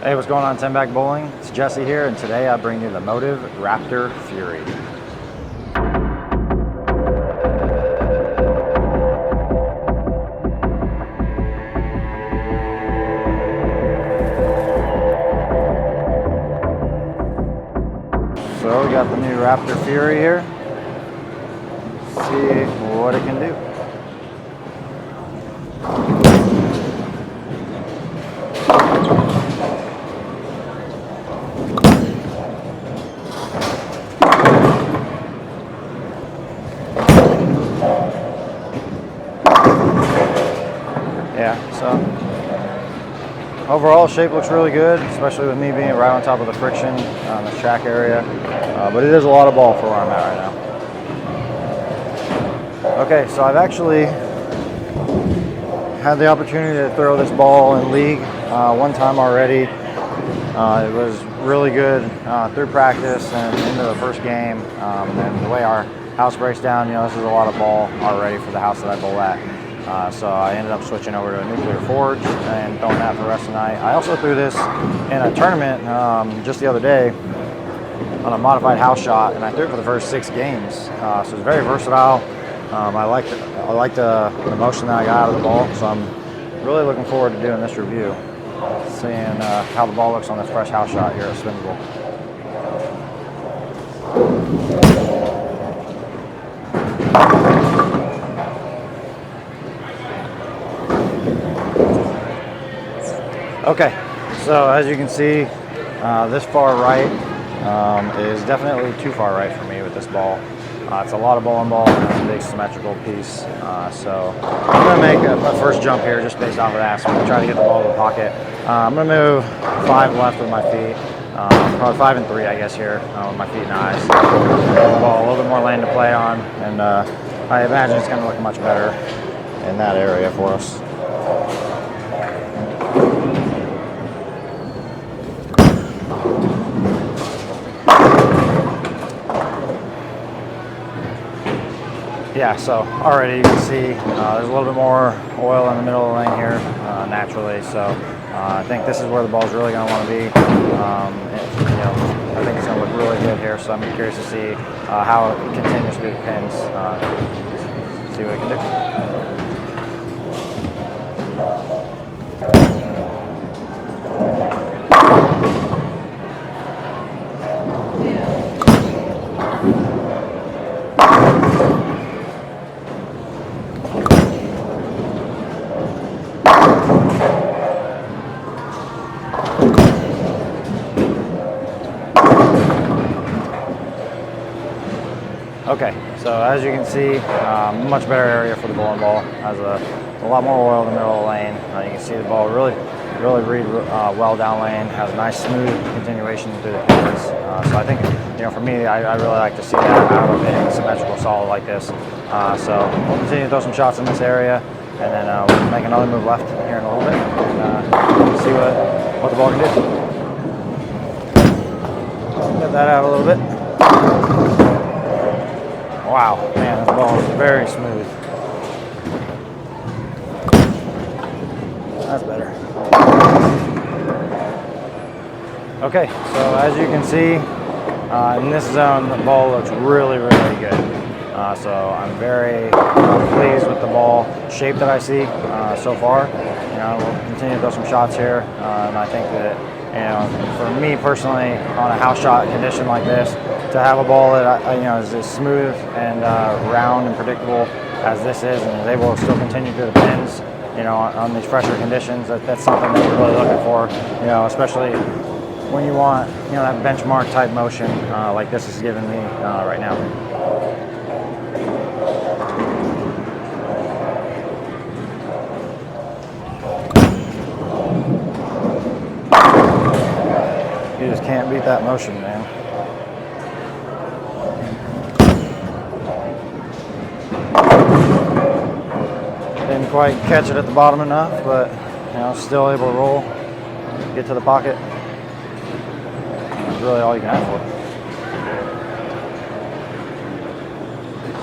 Hey, what's going on, 10 Back Bowling? It's Jesse here, and today I bring you the Motiv Raptor Fury. So we got the new Raptor Fury here. Let's see what it can do. Yeah, so overall shape looks really good, especially with me being right on top of the friction on this track area. But it is a lot of ball for where I'm at right now. Okay, so I've actually had the opportunity to throw this ball in league one time already. It was really good through practice and into the first game. And the way our house breaks down, you know, this is a lot of ball already for the house that I bowl at. So I ended up switching over to a nuclear forge and throwing that for the rest of the night. I also threw this in a tournament just the other day on a modified house shot, and I threw it for the first 6 games. So it's very versatile. I like the motion that I got out of the ball, so I'm really looking forward to doing this review, seeing how the ball looks on this fresh house shot here at Symmetrical. Okay, so as you can see, this far right is definitely too far right for me with this ball. It's a lot of ball and ball, and it's a big symmetrical piece. So I'm going to make a first jump here just based off of that. So I'm going to try to get the ball to the pocket. I'm going to move 5 left with my feet, probably 5 and 3, I guess, here with my feet and eyes. Give the ball a little bit more lane to play on, and I imagine it's going to look much better in that area for us. Yeah, so already you can see there's a little bit more oil in the middle of the lane here naturally. So I think this is where the ball is really going to want to be. I think it's going to look really good here. So I'm curious to see how it continues through the pins. See what it can do. Okay, so as you can see, much better area for the bowling ball. Has a lot more oil in the middle of the lane. You can see the ball really read well down lane. Has a nice smooth continuation through the pins. So I think, you know, for me, I really like to see that out of a symmetrical solid like this. So we'll continue to throw some shots in this area, and then we'll make another move left here in a little bit, and see what the ball can do. Get that out a little bit. Wow, man, this ball is very smooth. That's better. Okay, so as you can see, in this zone, the ball looks really good. So I'm very pleased with the ball shape that I see so far. You know, we'll continue to throw some shots here, and I think that, you know, for me personally, on a house shot condition like this, to have a ball that is as smooth and round and predictable as this is, and is able to still continue through the pins, you know, on these fresher conditions, that's something that we're really looking for. You know, especially when you want, you know, that benchmark type motion like this is giving me right now. You just can't beat that motion, man. Didn't quite catch it at the bottom enough, but, you know, still able to roll, get to the pocket. That's really all you can ask for.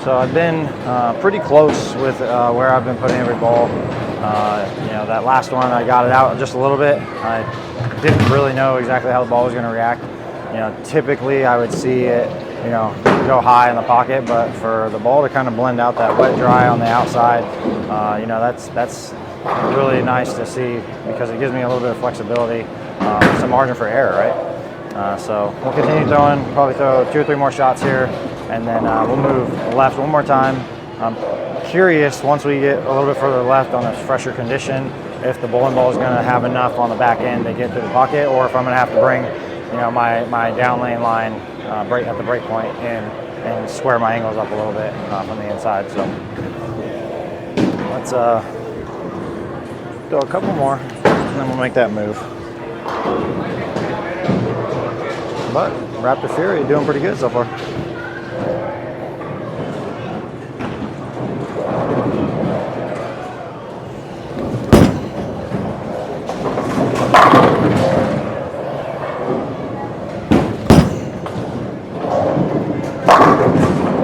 So I've been pretty close with where I've been putting every ball. You know, that last one I got it out just a little bit. I didn't really know exactly how the ball was going to react. You know, typically I would see it, you know, go high in the pocket, but for the ball to kind of blend out that wet dry on the outside, you know, that's really nice to see, because it gives me a little bit of flexibility, some margin for error, right? So we'll continue throwing, probably throw 2 or 3 more shots here, and then we'll move left one more time. I'm curious, once we get a little bit further left on this fresher condition, if the bowling ball is going to have enough on the back end to get through the pocket, or if I'm going to have to bring, you know, my down lane line at the break point and square my angles up a little bit from the inside. So let's throw a couple more, and then we'll make that move. But Raptor Fury doing pretty good so far.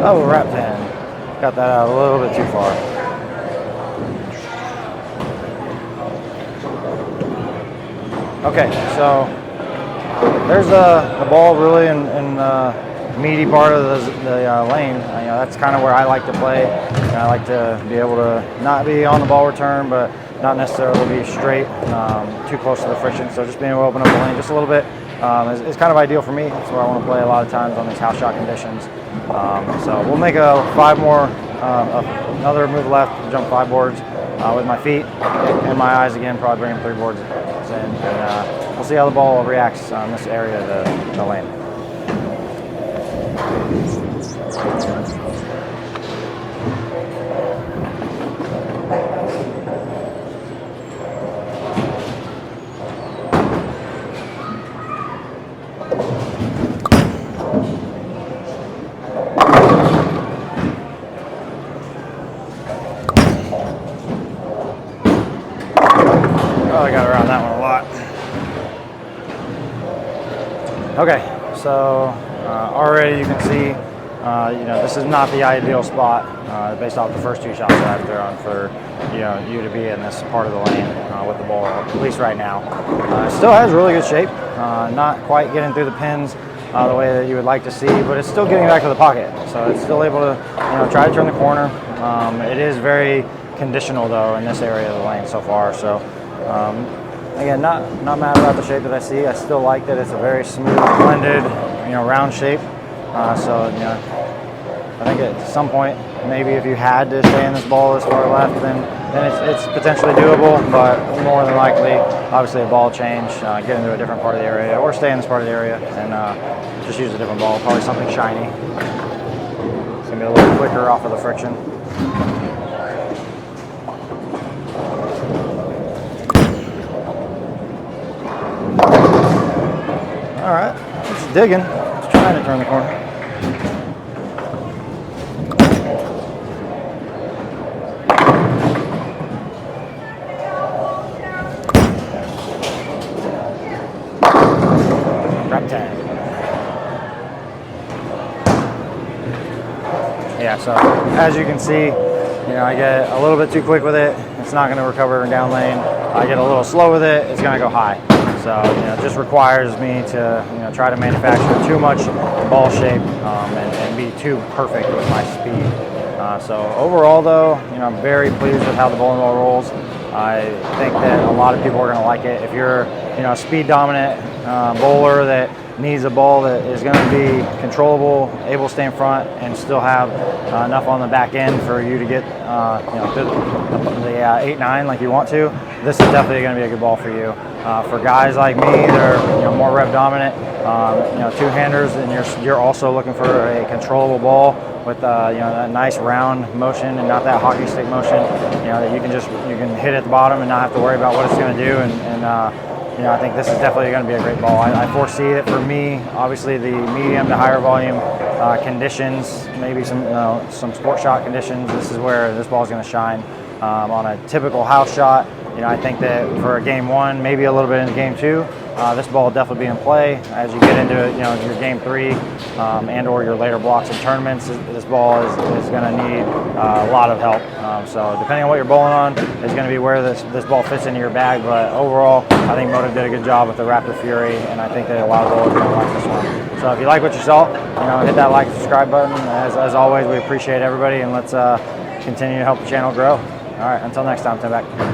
Oh, wrap pan. Got that out a little bit too far. Okay, so there's the ball really in the meaty part of the lane. You know, that's kind of where I like to play. You know, I like to be able to not be on the ball return, but not necessarily be straight, too close to the friction. So just being able to open up the lane just a little bit is kind of ideal for me. That's where I want to play a lot of times on these house shot conditions. So we'll make a 5 more, another move left, jump 5 boards with my feet and my eyes again, probably bring 3 boards in, and we'll see how the ball reacts on this area of the lane. I got around that one a lot. Okay, so already you can see, you know, this is not the ideal spot based off the first 2 shots that I've thrown for, you know, you to be in this part of the lane with the ball, at least right now. It still has really good shape, not quite getting through the pins the way that you would like to see, but it's still getting back to the pocket, so it's still able to, you know, try to turn the corner. It is very conditional though in this area of the lane so far, so again, not mad about the shape that I see. I still like that it's a very smooth, blended, you know, round shape. So, you know, I think at some point, maybe if you had to stay in this ball this far left, then it's potentially doable. But more than likely, obviously, a ball change, get into a different part of the area, or stay in this part of the area and just use a different ball, probably something shiny. It's gonna be a little quicker off of the friction. All right, it's digging. It's trying to turn the corner. Wrap tag. Yeah, so as you can see, you know, I get a little bit too quick with it. It's not going to recover in down lane. I get a little slow with it. It's going to go high. So, you know, it just requires me to, you know, try to manufacture too much ball shape and be too perfect with my speed. So overall, though, you know, I'm very pleased with how the bowling ball rolls. I think that a lot of people are going to like it. If you're, you know, a speed dominant bowler that needs a ball that is going to be controllable, able to stay in front, and still have enough on the back end for you to get, you know, to the 8-9 like you want to, this is definitely going to be a good ball for you. For guys like me that are, you know, more rev dominant, you know, 2-handers, and you're also looking for a controllable ball with, you know, that nice round motion and not that hockey stick motion, you know, that you can hit at the bottom and not have to worry about what it's going to do. And you know, I think this is definitely going to be a great ball. I foresee it for me, obviously the medium to higher volume conditions, maybe some sport shot conditions. This is where this ball is going to shine. on a typical house shot. I think that for a game 1, maybe a little bit into game 2, this ball will definitely be in play. As you get into your game 3 and or your later blocks in tournaments, this ball is going to need a lot of help. So depending on what you're bowling on is going to be where this ball fits into your bag. But overall, I think Motiv did a good job with the Raptor Fury, and I think that a lot of bowlers are going to like this one. So if you like what you saw, hit that like and subscribe button. As always, we appreciate everybody, and let's continue to help the channel grow. All right, until next time, Tim back.